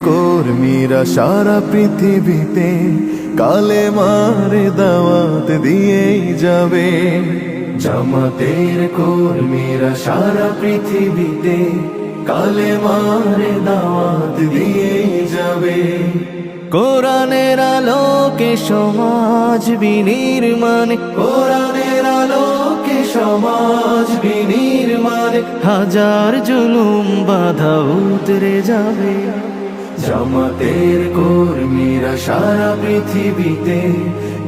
কর্মীরা সারা পৃথিবীতে কালেমার দাওয়াত দিয়েই যাবে। জামাতের কর্মীরা সারা পৃথিবীতে কালেমার দাওয়াত দিয়েই যাবে। কোরআনের আলোকে সমাজ বিনির্মাণ, কোরআনের আলোকে সমাজ বিনির্মাণ, হাজার জুলুম বাধা উতরে যাবে। জামাতের কর্মীরা সারা পৃথিবীতে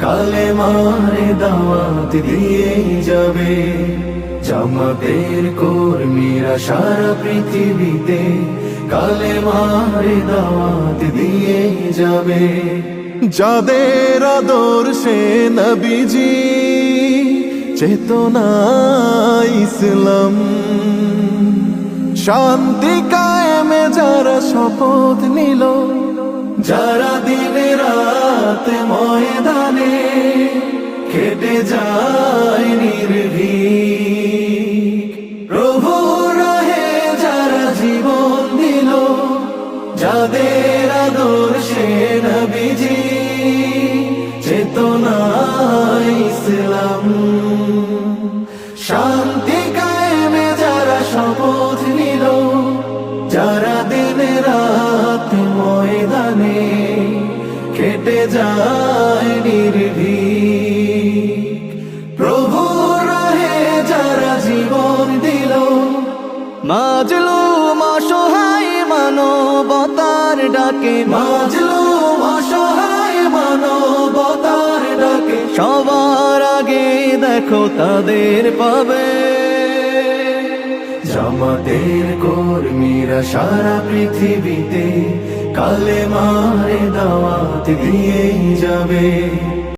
কালেমার দাওয়াত দিয়েই যাবে। জামাতের কর্মীরা সারা পৃথিবীতে কালেমার দাওয়াত দিয়েই যাবে। যাদের আদর্শে নবীজি চেতনা ইসলাম, শান্তি কায়েমে যারা শপথ নিল, যারা দিনে রাত ময়দানে খেটে যায় নির্ভীক, প্রভু রাহে যারা জীবন দিল, যাদের আদর্শে নবীজি চেতনা ইসলাম, শান্তি কায়েমে যারা শপথ নিল, যারা দিন রাত ময়দানে খেটে যায় নির্ভীক, প্রভু রাহে যারা জীবন দিল, মাজলুম অসহায় মানবতার ডাকে, মাজলুম অসহায় মানবতার ডাকে, সবার আগে দেখো তাদের পাবে। জামাতের কর্মীরা সারা পৃথিবীতে কালেমার দাওয়াত দিয়েই যাবে।